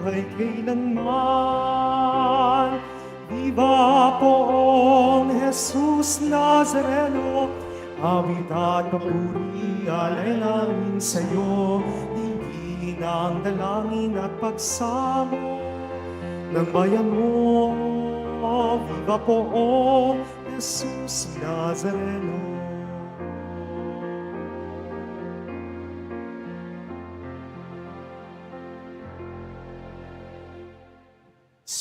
buhay kailanman. Viva poong Jesus Nazareno, awit at papuri alay namin sa'yo. Digin ang dalangin at pagsamo ng bayan mo. Viva poong Jesus Nazareno.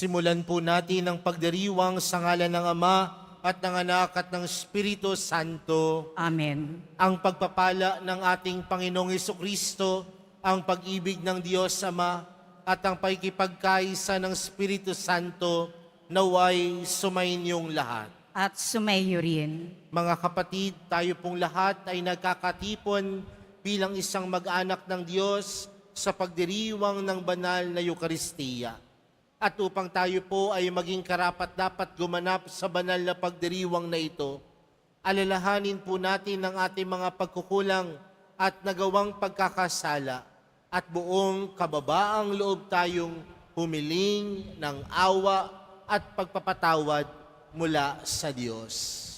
Simulan po natin ang pagdiriwang sa ngalan ng Ama at ng Anak at ng Espiritu Santo. Amen. Ang pagpapala ng ating Panginoong Hesukristo, ang pag-ibig ng Diyos Ama at ang pakikipagkaisa ng Espiritu Santo naway sumainyong lahat. At sumayo rin. Mga kapatid, tayo pong lahat ay nagkakatipon bilang isang mag-anak ng Diyos sa pagdiriwang ng banal na Eukaristiya. At upang tayo po ay maging karapat-dapat gumanap sa banal na pagdiriwang na ito, alalahanin po natin ang ating mga pagkukulang at nagawang pagkakasala at buong kababaang loob tayong humiling ng awa at pagpapatawad mula sa Diyos.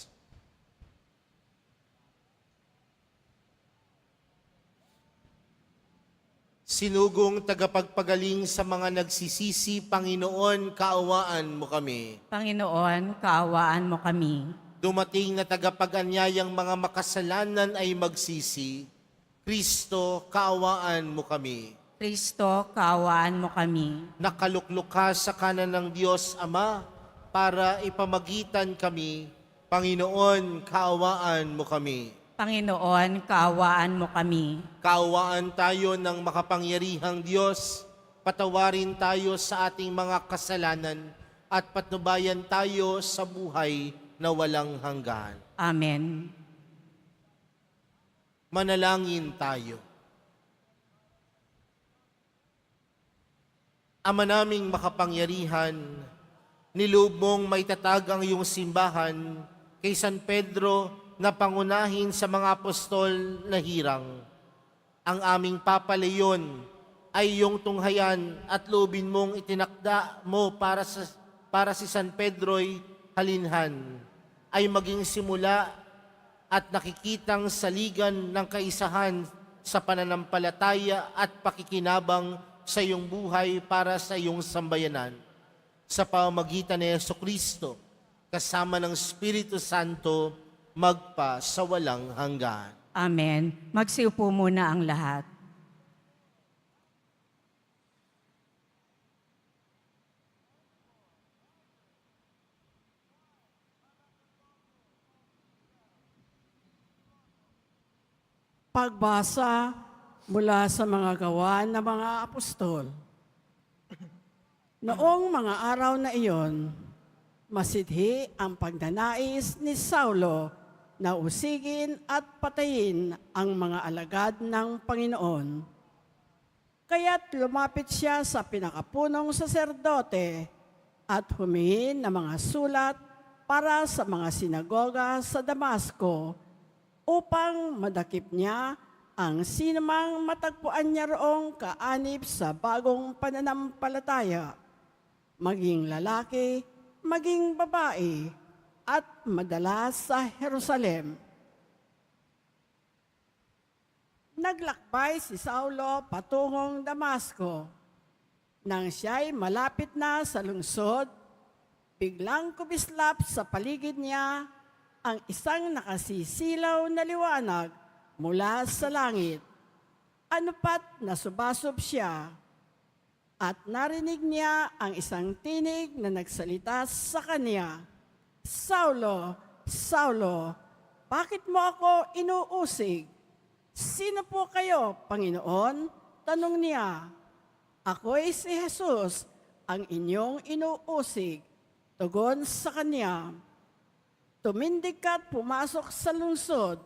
Sinugong tagapagpagaling sa mga nagsisisi, Panginoon, kaawaan mo kami. Panginoon, kaawaan mo kami. Dumating na tagapag-anyayang mga makasalanan ay magsisi, Kristo, kaawaan mo kami. Kristo, kaawaan mo kami. Nakaluklok ka sa kanan ng Diyos Ama para ipamagitan kami, Panginoon, kaawaan mo kami. Panginoon, kaawaan mo kami. Kaawaan tayo ng makapangyarihang Diyos, patawarin tayo sa ating mga kasalanan at patnubayan tayo sa buhay na walang hanggan. Amen. Manalangin tayo. Ama naming makapangyarihan, niloob mong maitatag ang iyong simbahan kay San Pedro na pangunahin sa mga apostol na hirang. Ang aming Papa Leon ay iyong tunghayan at loobin mong itinakda mo para si San Pedro'y halinhan, ay maging simula at nakikitang saligan ng kaisahan sa pananampalataya at pakikinabang sa iyong buhay para sa iyong sambayanan. Sa pamamagitan ni Jesucristo, kasama ng Espiritu Santo, magpa sa walang hanggan. Amen. Magsiupo muna ang lahat. Pagbasa mula sa mga gawa ng mga apostol. Noong mga araw na iyon, masidhi ang pagnanais ni Saulo na usigin at patayin ang mga alagad ng Panginoon. Kaya't lumapit siya sa pinakapunong saserdote at humingi ng mga sulat para sa mga sinagoga sa Damasco upang madakip niya ang sinumang matagpuan niya roong kaanib sa bagong pananampalataya, maging lalaki, maging babae, at madalas sa Jerusalem. Naglakbay si Saulo patungong Damasco. Nang siya'y malapit na sa lungsod, biglang kumislap sa paligid niya ang isang nakasisilaw na liwanag mula sa langit. Anupat nasubasob siya at narinig niya ang isang tinig na nagsalita sa kanya, Saulo, Saulo, bakit mo ako inuusig? Sino po kayo, Panginoon? Tanong niya. Ako'y si Jesus, ang inyong inuusig. Tugon sa kanya, tumindig ka't pumasok sa lungsod.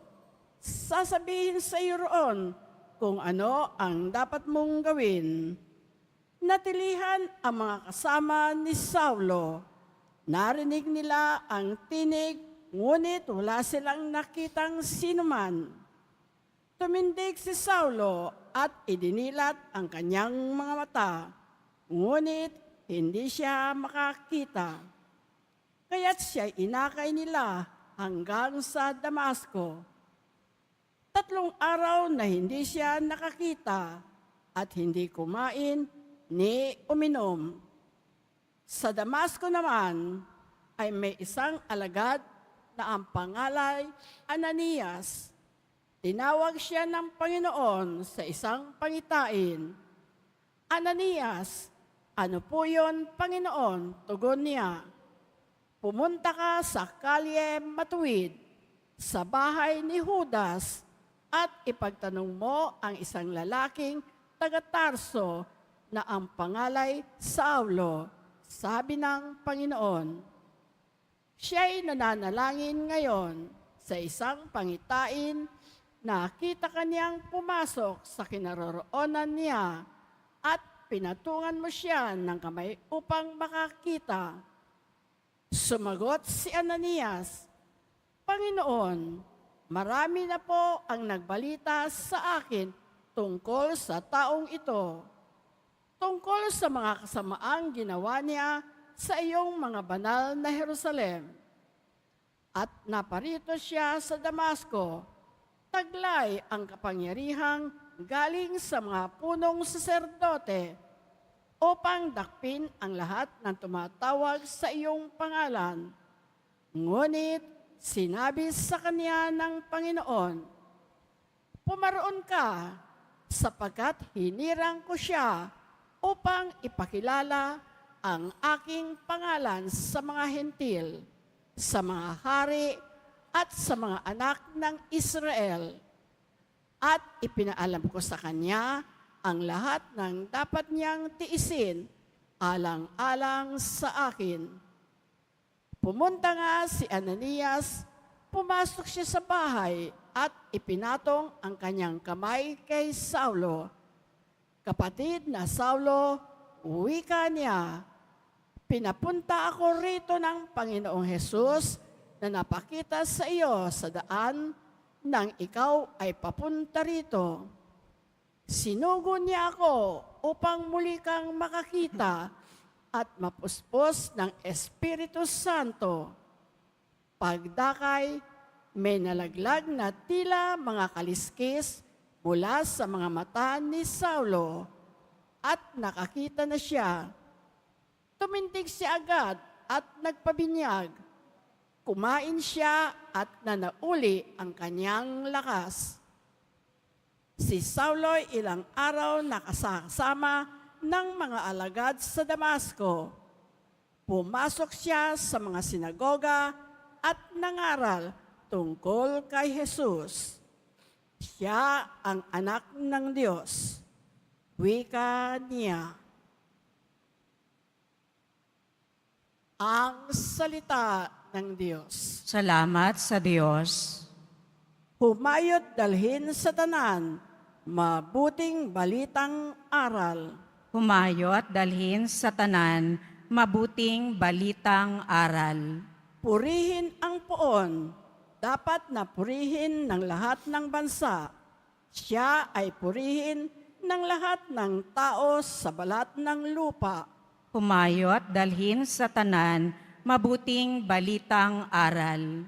Sasabihin sa iyo roon kung ano ang dapat mong gawin. Natilihan ang mga kasama ni Saulo. Narinig nila ang tinig, ngunit wala silang nakitang sinuman. Tumindig si Saulo at idinilat ang kanyang mga mata. ngunit hindi siya makakita. Kaya't siya inakay nila hanggang sa Damasco. 3 araw na hindi siya nakakita at hindi kumain ni uminom. Sa Damasco naman ay may isang alagad na ang pangalay Ananias. Tinawag siya ng Panginoon sa isang pangitain. Ananias, ano po yun, Panginoon? Tugon niya, pumunta ka sa kalye matuwid, sa bahay ni Judas, at ipagtanong mo ang isang lalaking taga-Tarso na ang pangalay Saulo, sabi ng Panginoon. Siya'y nananalangin ngayon sa isang pangitain, nakita kaniyang pumasok sa kinaroroonan niya at pinatungan mo siya ng kamay upang makakita. Sumagot si Ananias, Panginoon, marami na po ang nagbalita sa akin tungkol sa taong ito, tungkol sa mga kasamaang ginawa niya sa iyong mga banal na Jerusalem. At naparito siya sa Damasco, taglay ang kapangyarihang galing sa mga punong saserdote upang dakpin ang lahat ng tumatawag sa iyong pangalan. Ngunit sinabi sa kanya ng Panginoon, pumaroon ka sapagkat hinirang ko siya upang ipakilala ang aking pangalan sa mga hentil, sa mga hari at sa mga anak ng Israel. At ipinaalam ko sa kanya ang lahat ng dapat niyang tiisin alang-alang sa akin. Pumunta nga si Ananias, pumasok siya sa bahay at ipinatong ang kanyang kamay kay Saulo. Kapatid na Saulo, wika niya, pinapunta ako rito ng Panginoong Hesus na napakita sa iyo sa daan nang ikaw ay papunta rito. Sinugo niya ako upang muli kang makakita at mapuspos ng Espiritu Santo. Pagdakay, may nalaglag na tila mga kaliskis mula sa mga mata ni Saulo at nakakita na siya. Tumindig siya agad at nagpabinyag. Kumain siya at nanauli ang kanyang lakas. Si Saulo'y ilang araw nakasama ng mga alagad sa Damasco. Pumasok siya sa mga sinagoga at nangaral tungkol kay Jesus. Siya ang anak ng Diyos. Wika niya. Ang salita ng Diyos. Salamat sa Diyos. Humayot dalhin sa tanan, mabuting balitang aral. Humayo at dalhin sa tanan, mabuting balitang aral. Purihin ang poon, dapat na purihin ng lahat ng bansa. Siya ay purihin ng lahat ng tao sa balat ng lupa. Humayo at dalhin sa tanan, mabuting balitang aral.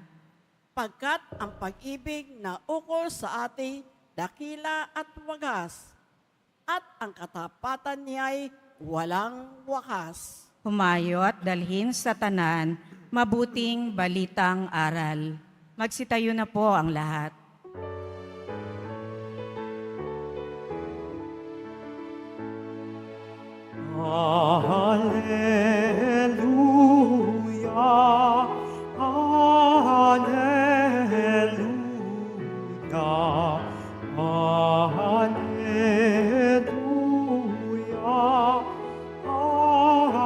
Pagkat ang pag-ibig na ukol sa ating dakila at wagas, at ang katapatan niya'y walang wakas. Humayo at dalhin sa tanan, mabuting balitang aral. Magsitayo na po ang lahat. Hallelujah, hallelujah, hallelujah,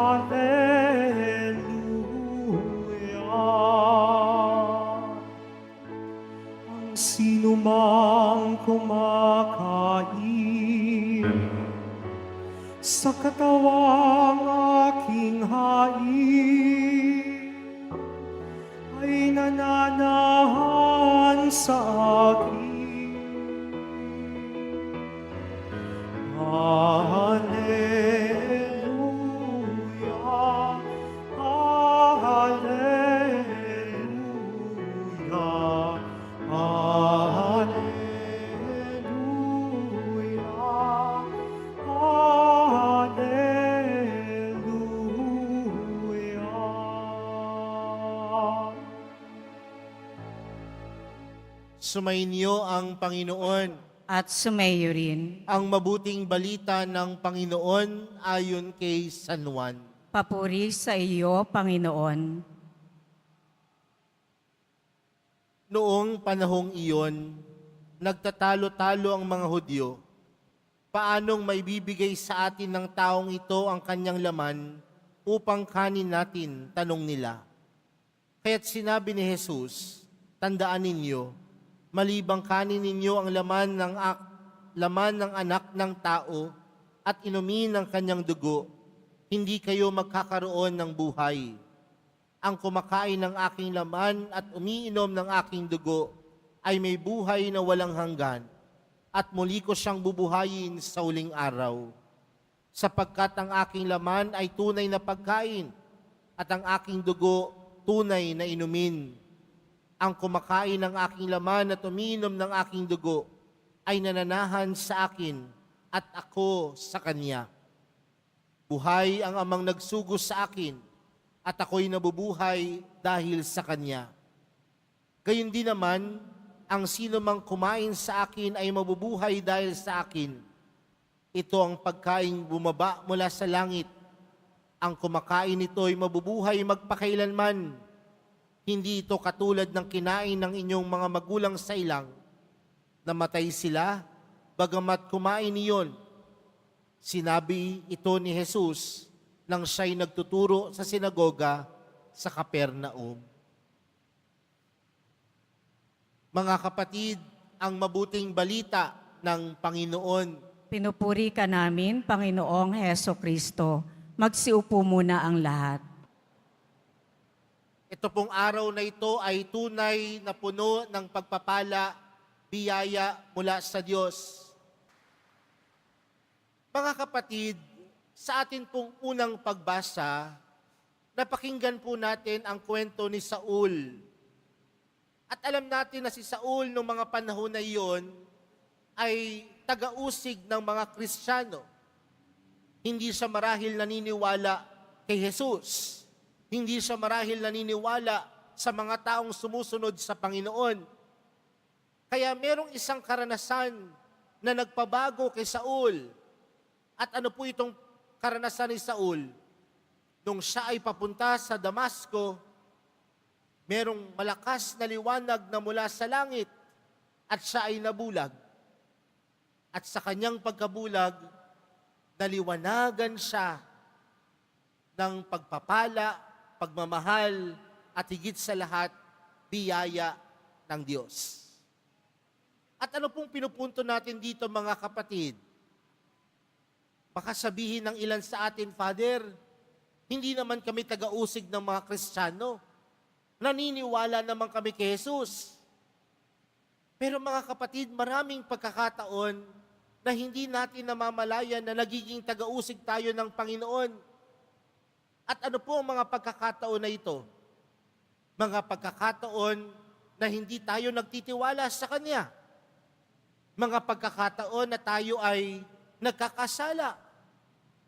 hallelujah. Ang sino mang kumakain sa katawang aking hain ay nananahan sa akin. Hallelujah, Sumainyo ang Panginoon. At sumayo rin. Ang mabuting balita ng Panginoon ayon kay San Juan. Papuri sa iyo, Panginoon. Noong panahong iyon, nagtatalo-talo ang mga Hudyo. Paanong maibibigay sa atin ng taong ito ang kanyang laman upang kanin natin, tanong nila. Kaya't sinabi ni Jesus, tandaan ninyo, malibang kanin ninyo ang laman ng anak ng tao at inumin ang kanyang dugo, hindi kayo magkakaroon ng buhay. Ang kumakain ng aking laman at umiinom ng aking dugo ay may buhay na walang hanggan at muli ko siyang bubuhayin sa huling araw. Sapagkat ang aking laman ay tunay na pagkain at ang aking dugo tunay na inumin. Ang kumakain ng aking laman at umiinom ng aking dugo ay nananahan sa akin at ako sa kanya. Buhay ang amang nagsugo sa akin at ako'y nabubuhay dahil sa kanya. Gayon din naman, ang sino mang kumain sa akin ay mabubuhay dahil sa akin. Ito ang pagkain bumaba mula sa langit. Ang kumakain nito ay mabubuhay magpakailanman. Hindi ito katulad ng kinain ng inyong mga magulang sa ilang. Namatay sila, bagamat kumain niyon. Sinabi ito ni Jesus nang siya'y nagtuturo sa sinagoga sa Capernaum. Mga kapatid, ang mabuting balita ng Panginoon. Pinupuri ka namin, Panginoong Heso Kristo. Magsiupo muna ang lahat. Ito pong araw na ito ay tunay na puno ng pagpapala, biyaya mula sa Diyos. Mga kapatid, sa atin pong unang pagbasa, napakinggan po natin ang kwento ni Saul. At alam natin na si Saul noong mga panahon na iyon ay taga-usig ng mga Kristiyano. Hindi siya marahil naniniwala kay Jesus. Hindi siya marahil naniniwala sa mga taong sumusunod sa Panginoon. Kaya merong isang karanasan na nagpabago kay Saul. At ano po itong karanasan ni Saul? Nung siya ay papunta sa Damasco, merong malakas na liwanag na mula sa langit at siya ay nabulag. At sa kanyang pagkabulag, naliwanagan siya ng pagpapala, pagmamahal, at higit sa lahat, biyaya ng Diyos. At ano pong pinupunto natin dito mga kapatid? Baka sabihin ng ilan sa atin, Father, hindi naman kami taga-usig ng mga Kristiyano. Naniniwala naman kami kay Jesus. Pero mga kapatid, maraming pagkakataon na hindi natin namamalayan na nagiging taga-usig tayo ng Panginoon. At ano po ang mga pagkakataon na ito? Mga pagkakataon na hindi tayo nagtitiwala sa Kanya. Mga pagkakataon na tayo ay nagkakasala.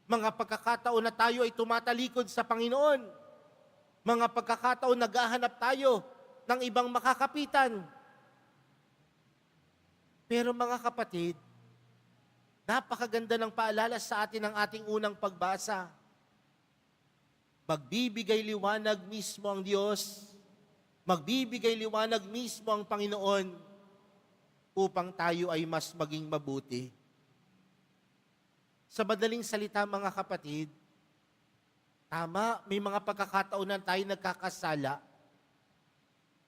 Mga pagkakataon na tayo ay tumatalikod sa Panginoon. Mga pagkakataon naghahanap tayo ng ibang makakapitan. Pero mga kapatid, napakaganda ng paalala sa atin ng ating unang pagbasa. Magbibigay liwanag mismo ang Diyos, magbibigay liwanag mismo ang Panginoon upang tayo ay mas maging mabuti. Sa madaling salita mga kapatid, tama, may mga pagkakataon na tayo nagkakasala,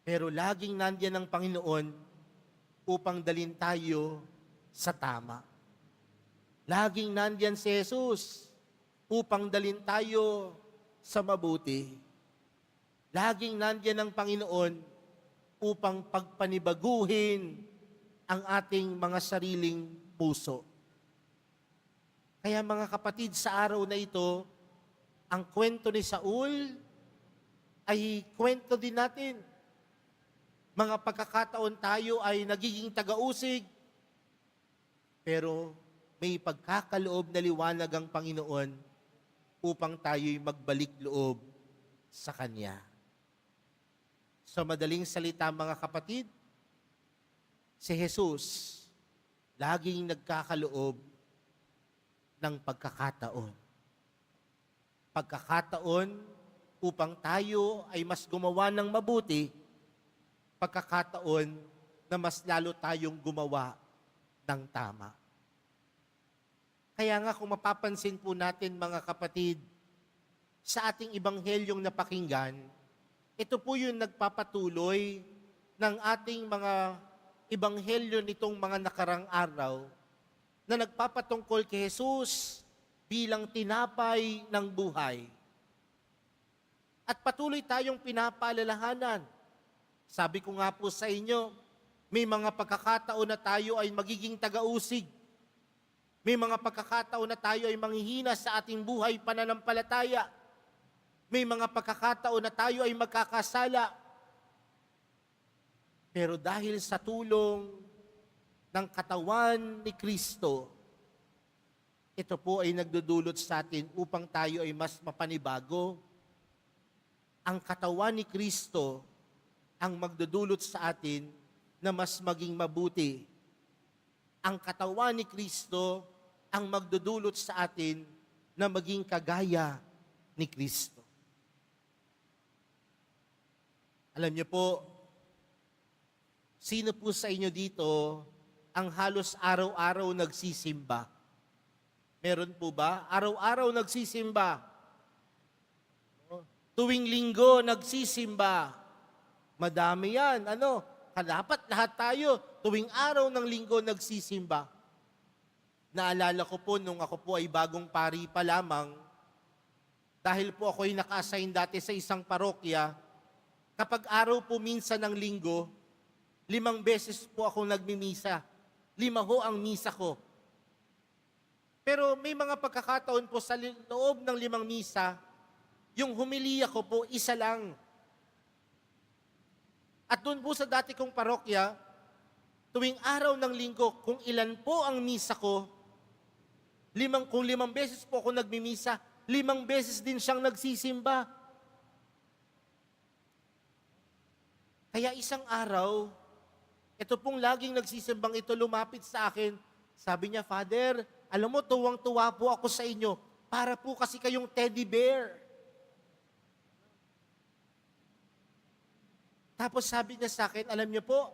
pero laging nandiyan ang Panginoon upang dalhin tayo sa tama. Laging nandiyan si Jesus upang dalhin tayo sa mabuti. Laging nandiyan ang Panginoon upang pagpanibaguhin ang ating mga sariling puso. Kaya mga kapatid, sa araw na ito, ang kwento ni Saul ay kwento din natin. Mga pagkakataon tayo ay nagiging taga-usig, pero may pagkakaloob na liwanag ang Panginoon upang tayo'y magbalik loob sa Kanya. Sa madaling salita mga kapatid, Si Jesus, laging nagkakaloob ng pagkakataon. Pagkakataon upang tayo ay mas gumawa ng mabuti, pagkakataon na mas lalo tayong gumawa ng tama. Kaya nga kung mapapansin po natin mga kapatid, sa ating ibanghelyong napakinggan, ito po yung nagpapatuloy ng ating mga ibanghelyo nitong mga nakarang araw na nagpapatungkol kay Jesus bilang tinapay ng buhay. At patuloy tayong pinapaalalahanan. Sabi ko nga po sa inyo, may mga pagkakataon na tayo ay magiging tagausig. May mga pagkakataon na tayo ay manghihina sa ating buhay pananampalataya. May mga pagkakataon na tayo ay magkakasala. Pero dahil sa tulong ng katawan ni Kristo, ito po ay nagdudulot sa atin upang tayo ay mas mapanibago. Ang katawan ni Kristo ang magdudulot sa atin na mas maging mabuti. Ang katawan ni Kristo ang magdudulot sa atin na maging kagaya ni Kristo. Alam niyo po, sino po sa inyo dito ang halos araw-araw nagsisimba? Meron po ba? Araw-araw nagsisimba. Tuwing linggo nagsisimba. Madami yan. Dapat lahat tayo tuwing araw ng linggo nagsisimba. Naalala ko po nung ako po ay bagong pari pa lamang, dahil po ako ay naka-assign dati sa isang parokya, kapag araw po minsan ng linggo, 5 beses po ako nagmimisa. 5 ho ang misa ko. Pero may mga pagkakataon po sa loob ng 5 misa, yung humiliya ko po, 1 lang. At doon po sa dati kong parokya, tuwing araw ng linggo, kung ilan po ang misa ko, kung 5 beses po ako nagmimisa, 5 beses din siyang nagsisimba. Kaya isang araw, ito pong laging nagsisimbang ito lumapit sa akin. Sabi niya, Father, alam mo, tuwang-tuwa po ako sa inyo. Para po kasi kayong teddy bear. Tapos sabi niya sa akin, alam niyo po,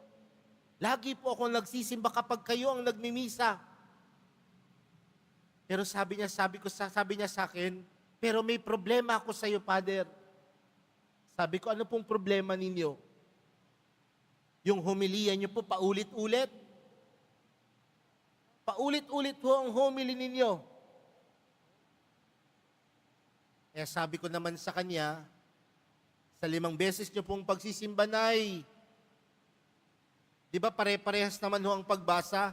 lagi po ako nagsisimba kapag kayo ang nagmimisa. Pero sabi niya sa akin, pero may problema ako sa iyo, Father. Sabi ko, ano pong problema ninyo? Yung homilya niyo po paulit-ulit. Paulit-ulit po ang homily ninyo. Kaya sabi ko naman sa kanya, sa 5 beses niyo pong pagsisimba, Nay, di ba pare-parehas naman ho ang pagbasa?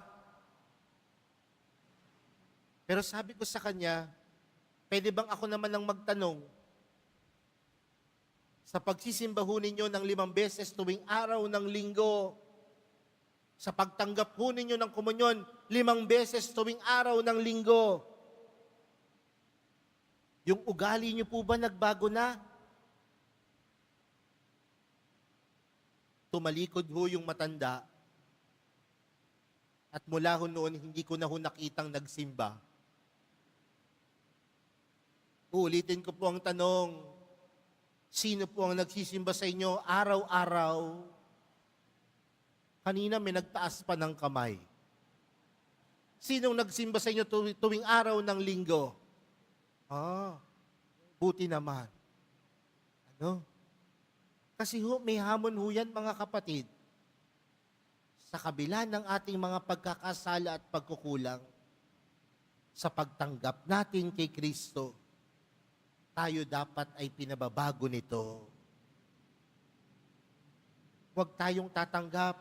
Pero sabi ko sa kanya, pwede bang ako naman ang magtanong? Sa pagsisimba ho ninyo ng 5 beses tuwing araw ng linggo, sa pagtanggap ho ninyo ng komunyon 5 beses tuwing araw ng linggo, yung ugali niyo po ba nagbago na? Tumalikod ho yung matanda, at mula ho noon, hindi ko na ho nakitang nagsimba. Uulitin ko po ang tanong, sino po ang nagsisimba sa inyo araw-araw? Kanina may nagtaas pa ng kamay. Sinong nagsimba sa inyo tuwing araw ng linggo? Buti naman. Kasi may hamon ho yan, mga kapatid. Sa kabila ng ating mga pagkakasala at pagkukulang, sa pagtanggap natin kay Kristo, tayo dapat ay pinababago nito. Huwag tayong tatanggap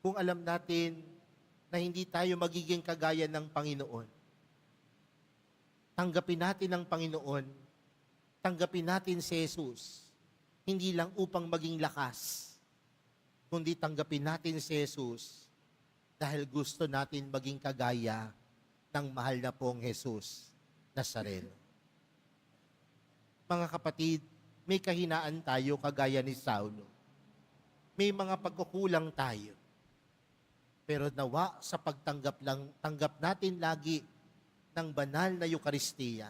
kung alam natin na hindi tayo magiging kagaya ng Panginoon. Tanggapin natin ang Panginoon. Tanggapin natin si Jesus. Hindi lang upang maging lakas, kundi tanggapin natin si Jesus dahil gusto natin maging kagaya ng mahal na pong Jesus Nazareno. Mga kapatid, may kahinaan tayo kagaya ni Saulo. May mga pagkukulang tayo. Pero nawa sa tanggap natin lagi ng banal na Eukaristiya,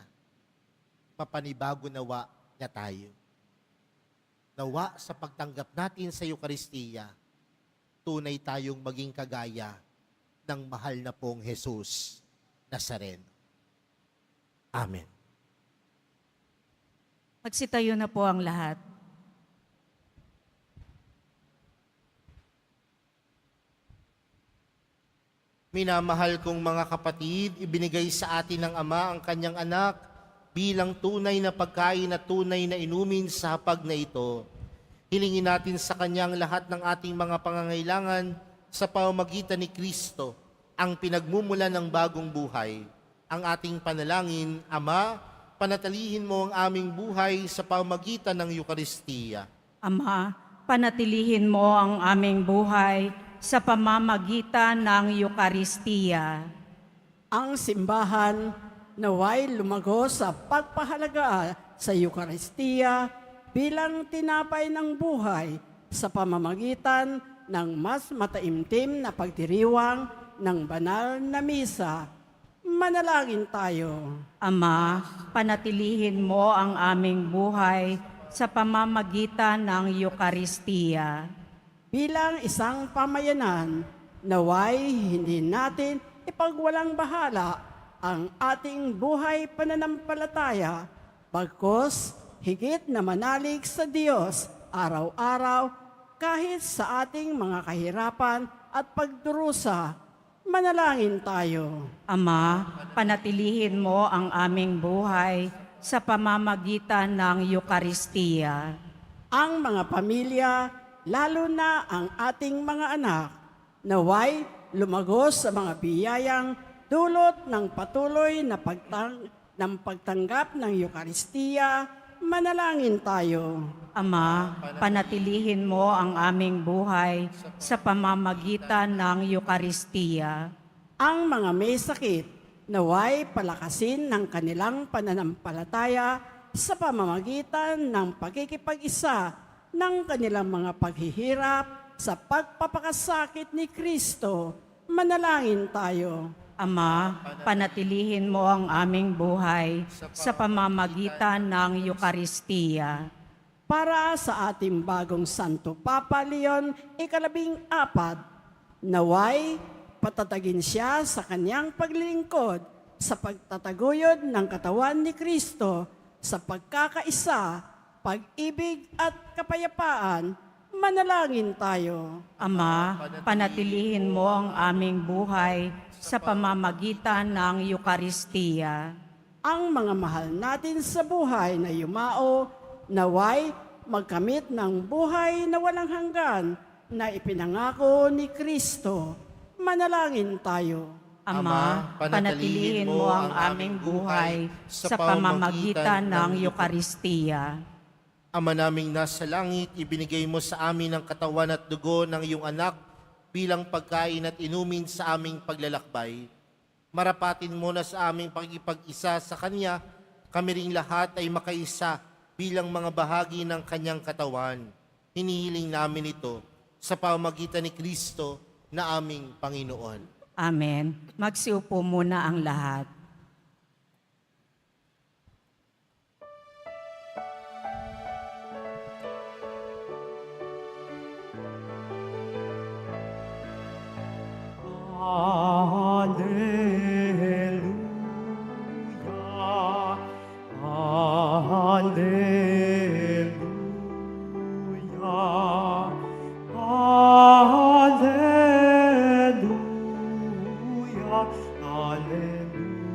mapanibago nawa niya tayo. Nawa sa pagtanggap natin sa Eukaristiya, tunay tayong maging kagaya ng mahal na pong Jesus Nazareno. Amen. Magsitayo na po ang lahat. Minamahal kong mga kapatid, ibinigay sa atin ng Ama ang kanyang anak bilang tunay na pagkain at tunay na inumin sa hapag na ito. Hilingin natin sa kanyang lahat ng ating mga pangangailangan sa pamamagitan ni Kristo, ang pinagmumula ng bagong buhay. Ang ating panalangin, Ama, panatilihin mo ang aming buhay sa pamamagitan ng Eukaristiya. Ama, panatilihin mo ang aming buhay sa pamamagitan ng Eukaristiya. Ang simbahan naway lumago sa pagpahalaga sa Eukaristiya bilang tinapay ng buhay sa pamamagitan ng mas mataimtim na pagdiriwang ng banal na misa. Manalangin tayo. Ama, panatilihin mo ang aming buhay sa pamamagitan ng Eukaristiya. Bilang isang pamayanan, naway hindi natin ipagwalang bahala ang ating buhay pananampalataya, bagkus higit na manalig sa Diyos araw-araw kahit sa ating mga kahirapan at pagdurusa. Manalangin tayo. Ama, panatilihin mo ang aming buhay sa pamamagitan ng Eukaristiya. Ang mga pamilya, lalo na ang ating mga anak, naway lumagos sa mga biyayang dulot ng patuloy na pagtanggap ng Eukaristiya. Manalangin tayo. Ama, panatilihin mo ang aming buhay sa pamamagitan ng Eukaristiya. Ang mga may sakit, naway palakasin ng kanilang pananampalataya sa pamamagitan ng pagkikipag-isa ng kanilang mga paghihirap sa pagpapakasakit ni Kristo. Manalangin tayo. Ama, panatilihin mo ang aming buhay sa pamamagitan ng Eukaristiya. Para sa ating bagong Santo Papa Leon ika-14, naway patatagin siya sa kanyang paglilingkod sa pagtataguyod ng katawan ni Kristo sa pagkakaisa, pag-ibig at kapayapaan. Manalangin tayo. Ama, panatilihin mo ang aming buhay sa pamamagitan ng Eukaristiya. Ang mga mahal natin sa buhay na yumao, naway magkamit ng buhay na walang hanggan na ipinangako ni Kristo. Manalangin tayo. Ama, panatilihin mo ang aming buhay sa pamamagitan ng Eukaristiya. Ama naming nasa langit, ibinigay mo sa amin ang katawan at dugo ng iyong anak bilang pagkain at inumin sa aming paglalakbay. Marapatin mo na sa aming pagkipag-isa sa Kanya, kami ring lahat ay makaisa bilang mga bahagi ng Kanyang katawan. Hinihiling namin ito sa pamamagitan ni Kristo na aming Panginoon. Amen. Magsiupo muna ang lahat. Alleluia, Alleluia, Alleluia, Alleluia.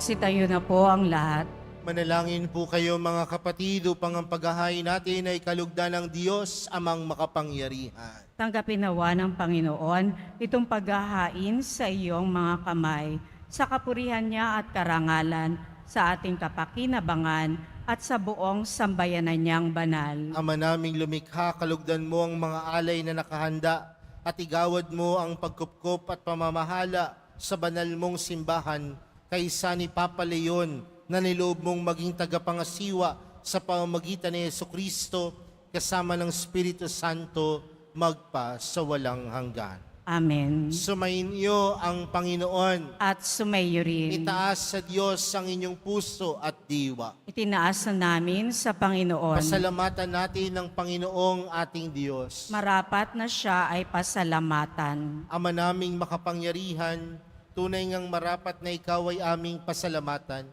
Magsitayo na po ang lahat. Manalangin po kayo mga kapatid upang ang paghahain natin ay kalugdan ng Diyos amang makapangyarihan. Tanggapin nawa ng Panginoon itong paghahain sa iyong mga kamay, sa kapurihan niya at karangalan, sa ating kapakinabangan at sa buong sambayanan niyang banal. Ama naming lumikha, kalugdan mo ang mga alay na nakahanda at igawad mo ang pagkupkop at pamamahala sa banal mong simbahan kaysa ni Papa Leon na niloob mong maging tagapangasiwa sa pamamagitan ni Jesucristo kasama ng Espiritu Santo magpa sa walang hanggan. Amen. Sumayin niyo ang Panginoon. At sumayo rin. Itaas sa Diyos ang inyong puso at diwa. Itinaas na namin sa Panginoon. Pasalamatan natin ng Panginoong ating Diyos. Marapat na siya ay pasalamatan. Ama naming makapangyarihan, tunay ngang marapat na ikaw ay aming pasalamatan.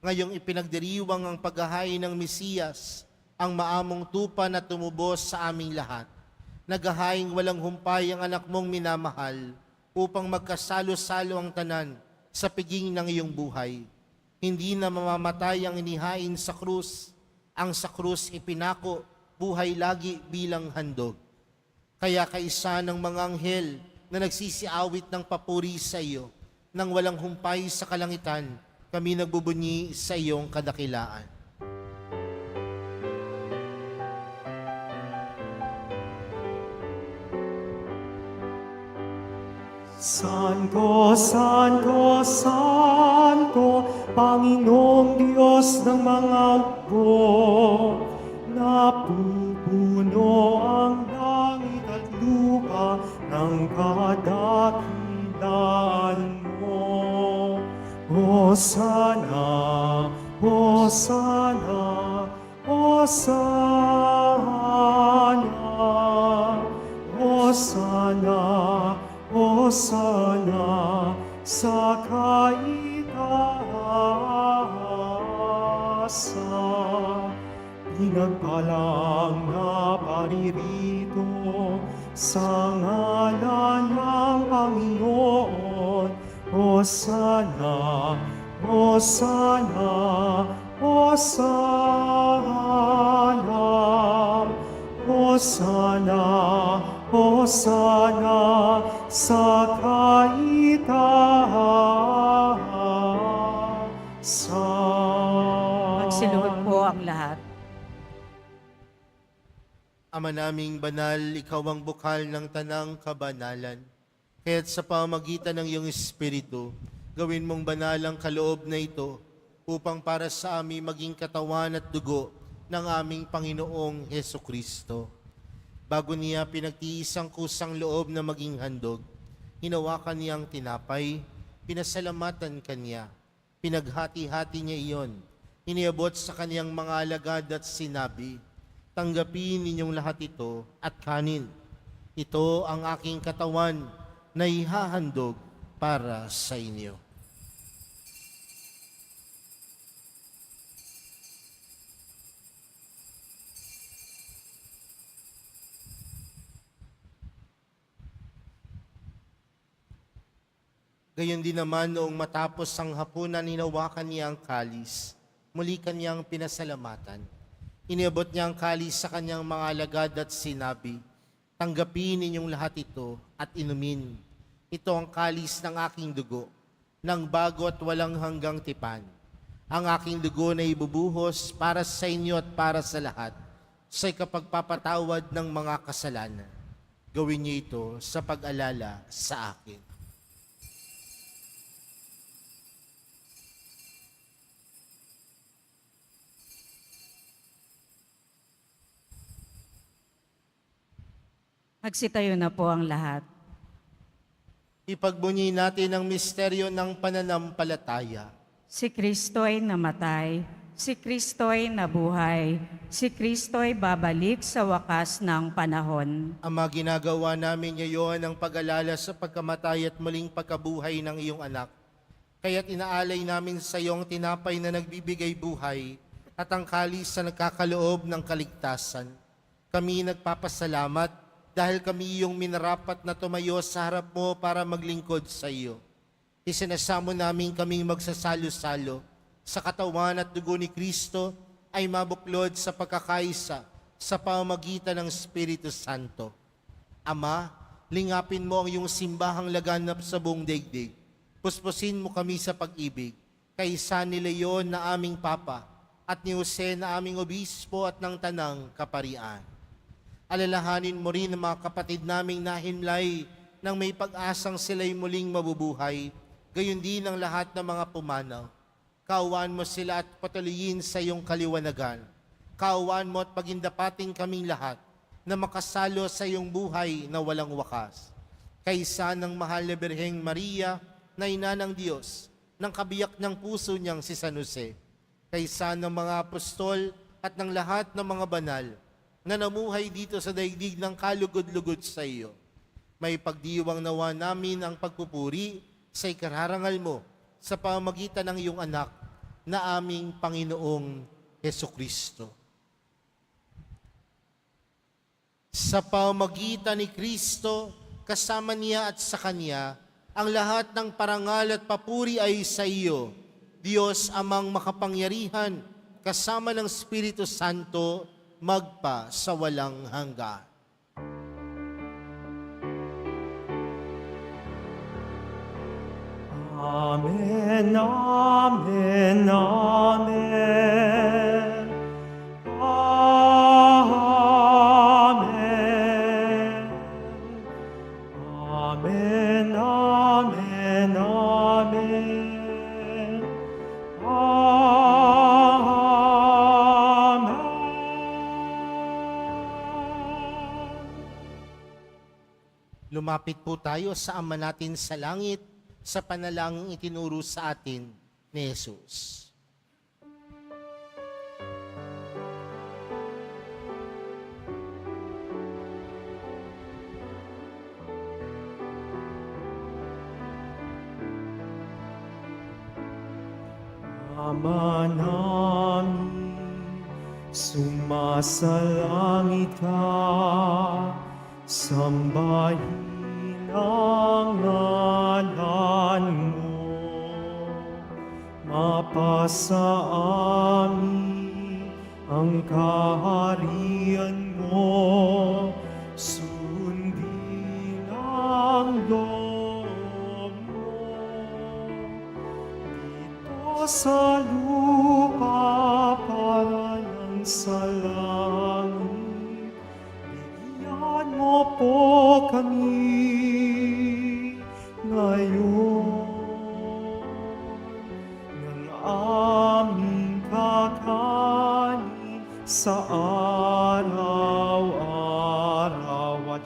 Ngayong ipinagdiriwang ang paghahain ng Mesiyas, ang maamong tupa na tumubos sa aming lahat. Naghahaing walang humpay ang anak mong minamahal upang magkasalo-salo ang tanan sa piging ng iyong buhay. Hindi na mamamatay ang inihain sa krus, ang sa krus ipinako, buhay lagi bilang handog. Kaya kaisa ng mga anghel na nagsisiawit ng papuri sa iyo, nang walang humpay sa kalangitan, kami nagbubunyi sa iyong kadakilaan. Santo, Santo, Santo, Panginoong Diyos ng mga hukbo, napupuno ang langit at lupa ng kadakilaan mo. Hosana, Hosana, Hosana, Hosana, Hosana sa kaitaasan. Pinagpalang na paririto sa ngalan ng Panginoon. Hosana, Hosana, Hosana, Hosana, Hosana sa kaitaasan. Magsiluhod po ang lahat. Ama naming banal, ikaw ang bukal ng tanang kabanalan. Kaya't sa pamamagitan ng iyong Espiritu, gawin mong banal ang kaloob na ito upang para sa amin maging katawan at dugo ng aming Panginoong Hesukristo. Bago niya pinagtiis ang kusang loob na maging handog, hinawakan niya ang tinapay, pinasalamatan kanya, pinaghati-hati niya iyon, iniabot sa kaniyang mga alagad at sinabi, tanggapin ninyong lahat ito at kanin. Ito ang aking katawan na ihahandog para sa inyo. Gayon din naman noong matapos ang hapunan, hinawakan niya ang kalis. Muli kanyang pinasalamatan. Iniabot niya ang kalis sa kanyang mga alagad at sinabi, tanggapin ninyong lahat ito at inumin. Ito ang kalis ng aking dugo, ng bago at walang hanggang tipan. Ang aking dugo na ibubuhos para sa inyo at para sa lahat, sa ikapagpapatawad ng mga kasalanan. Gawin niyo ito sa pag-alala sa akin. Magsitayo na po ang lahat. Ipagbunyi natin ang misteryo ng pananampalataya. Si Kristo'y namatay, si Kristo'y nabuhay, si Kristo'y babalik sa wakas ng panahon. Ama, ginagawa namin ngayon ang pag-alala sa pagkamatay at muling pagkabuhay ng iyong anak. Kaya't inaalay namin sa iyong tinapay na nagbibigay buhay at ang kalis sa nagkakaloob ng kaligtasan. Kami nagpapasalamat dahil kami iyong minarapat na tumayo sa harap mo para maglingkod sa iyo. Isinasamo namin kaming magsasalo-salo sa katawan at dugo ni Kristo ay mabuklod sa pagkakaisa sa pamamagitan ng Espiritu Santo. Ama, lingapin mo ang iyong simbahang laganap sa buong daigdig. Puspusin mo kami sa pag-ibig, kay San Leon na aming Papa, at ni Jose na aming Obispo at ng Tanang Kaparian. Alalahanin mo rin ang mga kapatid naming nahimlay nang may pag-asang sila'y muling mabubuhay, gayon din ang lahat ng mga pumanaw. Kaawaan mo sila at patuloyin sa iyong kaliwanagan. Kaawaan mo at pagindapating kaming lahat na makasalo sa iyong buhay na walang wakas. Kaysa ng mahal na Birheng Maria, na ina ng Diyos, ng kabiyak ng puso niyang si San Jose, kaysa ng mga apostol at ng lahat ng mga banal na namuhay dito sa daigdig ng kalugod-lugod sa iyo. May pagdiwang nawa namin ang pagpupuri sa ikararangal mo sa pamamagitan ng iyong anak na aming Panginoong Hesukristo. Sa pamamagitan ni Kristo, kasama niya at sa Kanya, ang lahat ng parangal at papuri ay sa iyo, Diyos amang makapangyarihan, kasama ng Espiritu Santo, magpa sa walang hanggan. Amen, amen, amen. Amen. Amen, amen, amen. Amen. Lumapit po tayo sa Ama natin sa langit, sa panalangin itinuro sa atin ni Jesus. Ama namin, sumasalangit ka, sambahin ang ngalan mo, mapasa amin ang kaharian mo, sundin ang loob mo. Dito sa lupa para ng sa langit, bigyan mo po kami ngayon ng aming kakanin sa araw-araw at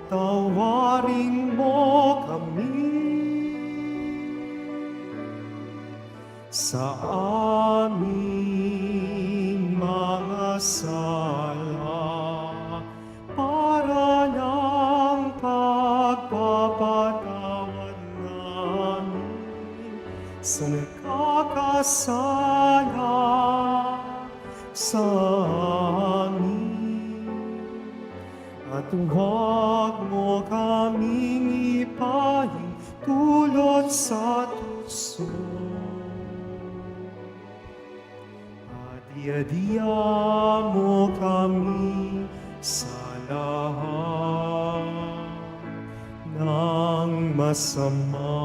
patawarin mo kami sa aming mga sala para ng pagpapatawad namin sa nagkakasala sa amin. At huwag mo kaming ipahintulot sa tuso. At iadiya mo kami sa lahat ng masama.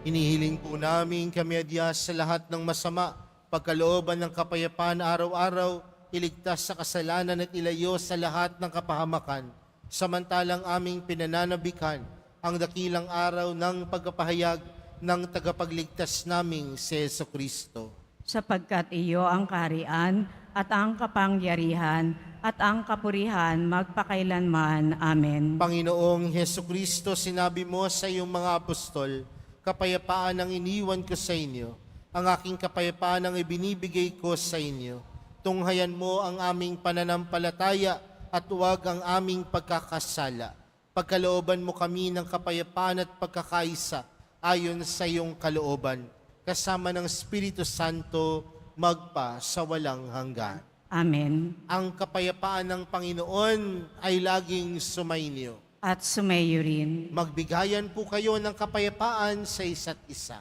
Inihiling po namin kami adya sa lahat ng masama, pagkalooban ng kapayapaan araw-araw, iligtas sa kasalanan at ilayo sa lahat ng kapahamakan, samantalang aming pinananabikan ang dakilang araw ng pagpapahayag ng tagapagligtas naming si Jesucristo. Sapagkat iyo ang kaharian at ang kapangyarihan at ang kapurihan magpakailanman. Amen. Panginoong Jesucristo, sinabi mo sa iyong mga apostol, kapayapaan ang iniwan ko sa inyo, ang aking kapayapaan ang ibinibigay ko sa inyo. Tunghayan mo ang aming pananampalataya at huwag ang aming pagkakasala. Pagkalooban mo kami ng kapayapaan at pagkakaisa ayon sa iyong kalooban, kasama ng Espiritu Santo, magpa sa walang hanggan. Amen. Ang kapayapaan ng Panginoon ay laging sumainyo. at sumayo rin. Magbigayan po kayo ng kapayapaan sa isa't isa.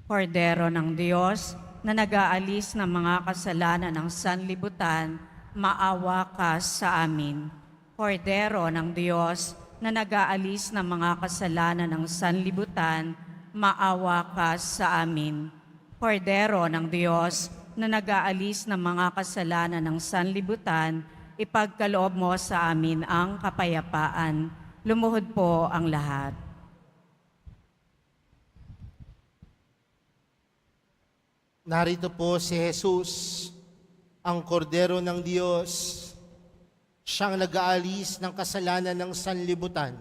Kordero ng Diyos na nag-aalis ng mga kasalanan ng sanlibutan, maawa ka sa amin. Kordero ng Diyos na nag-aalis ng mga kasalanan ng sanlibutan, maawa ka sa amin. Kordero ng Diyos na nag-aalis ng mga kasalanan ng sanlibutan, ipagkaloob mo sa amin ang kapayapaan. Lumuhod po ang lahat. Narito po si Jesus, ang kordero ng Diyos. Siyang nag-aalis ng kasalanan ng sanlibutan.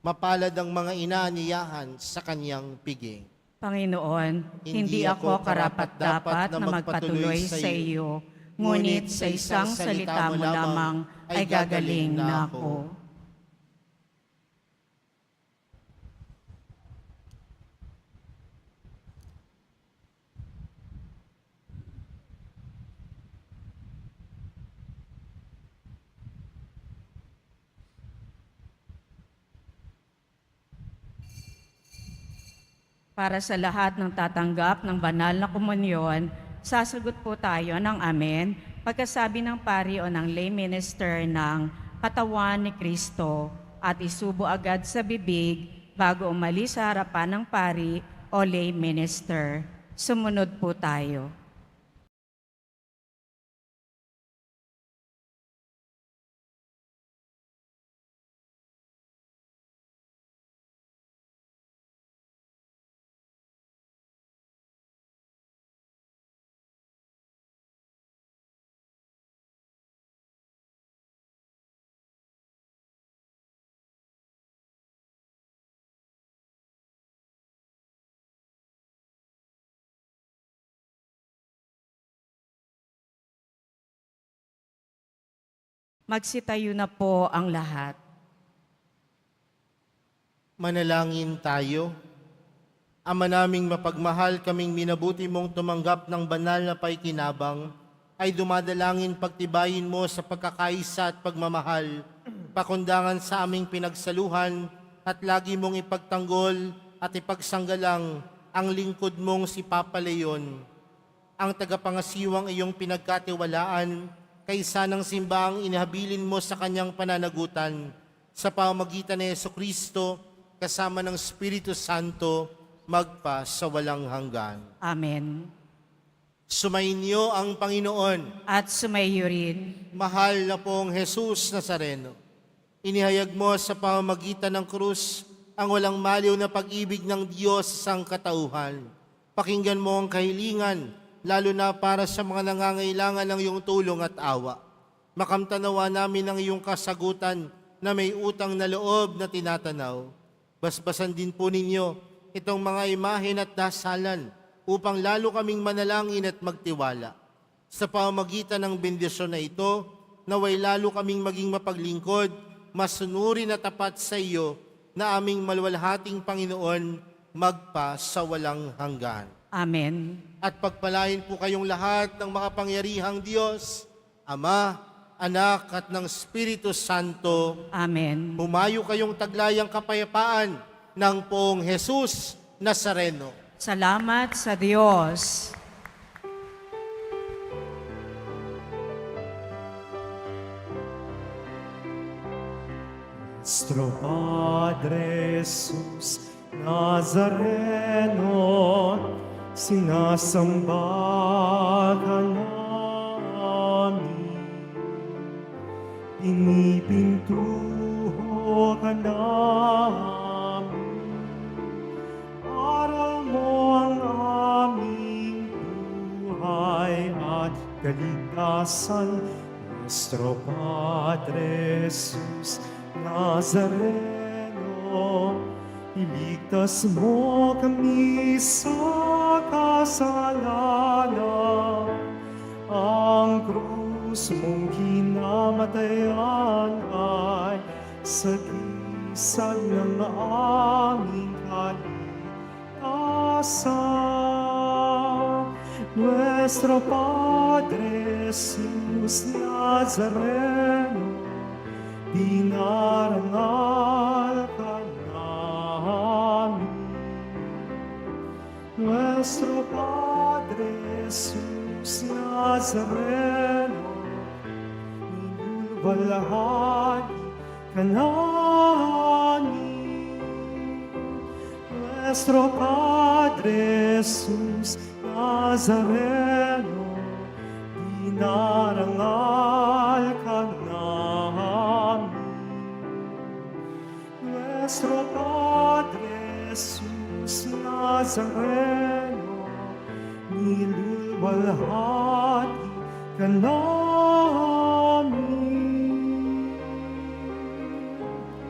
Mapalad ang mga inaaniyahan sa kanyang piging. Panginoon, hindi ako karapat-dapat na magpatuloy sa iyo, ngunit sa isang salita mo lamang ay gagaling na ako. Para sa lahat ng tatanggap ng banal na komunyon, sasagot po tayo ng amen pagkasabi ng pari o ng lay minister ng katawan ni Kristo at isubo agad sa bibig bago umalis sa harapan ng pari o lay minister. Sumunod po tayo. Magsitayo na po ang lahat. Manalangin tayo. Ama naming mapagmahal, kaming minabuti mong tumanggap ng banal na paikinabang, ay dumadalangin pagtibayin mo sa pagkakaisa at pagmamahal, pakundangan sa aming pinagsaluhan, at lagi mong ipagtanggol at ipagsanggalang ang lingkod mong si Papa Leon, ang tagapangasiwang iyong pinagkatiwalaan, kaysa ng simbaang inihabilin mo sa kanyang pananagutan, sa pamamagitan ni Jesucristo, kasama ng Espiritu Santo, magpa sa walang hanggan. Amen. Sumainyo ang Panginoon. At sumayo rin. Mahal na pong Jesus Nazareno, inihayag mo sa pamamagitan ng krus ang walang maliw na pag-ibig ng Diyos sa sangkatauhan. Pakinggan mo ang kahilingan, lalo na para sa mga nangangailangan ng iyong tulong at awa. Makamtanawa namin ang iyong kasagutan na may utang na loob na tinatanaw. Basbasan din po ninyo itong mga imahen at dasalan upang lalo kaming manalangin at magtiwala. Sa pamamagitan ng bendisyon na ito, naway lalo kaming maging mapaglingkod, masunurin at tapat sa iyo na aming maluwalhating Panginoon magpa sa walang hanggan. Amen. At pagpalain po kayong lahat ng makapangyarihang Diyos, Ama, Anak at ng Espiritu Santo. Amen. Humayo kayong taglayang kapayapaan ng Poong Jesus Nazareno. Salamat sa Diyos. Nuestro Padre Jesus Nazareno, sinasamba ka namin, pinipintuho ka namin, araw mo ang aming buhay at kaligtasan. Nuestro Padre Jesus Nazareno, iligtas mo kami sa kasalanan. Ang krus mong kinamatayan ay sagisag ng aming kaligtasan. Nuestro Padre Jesus Nazareno, dinarangal ka namin. Nuestro Padre Jesus Nazareno, inulwalhati ka namin. Nuestro Padre Jesus Nazareno, dinarangal ka namin. Nuestro Padre Jesus Nazareno, nilulwalhati ka namin.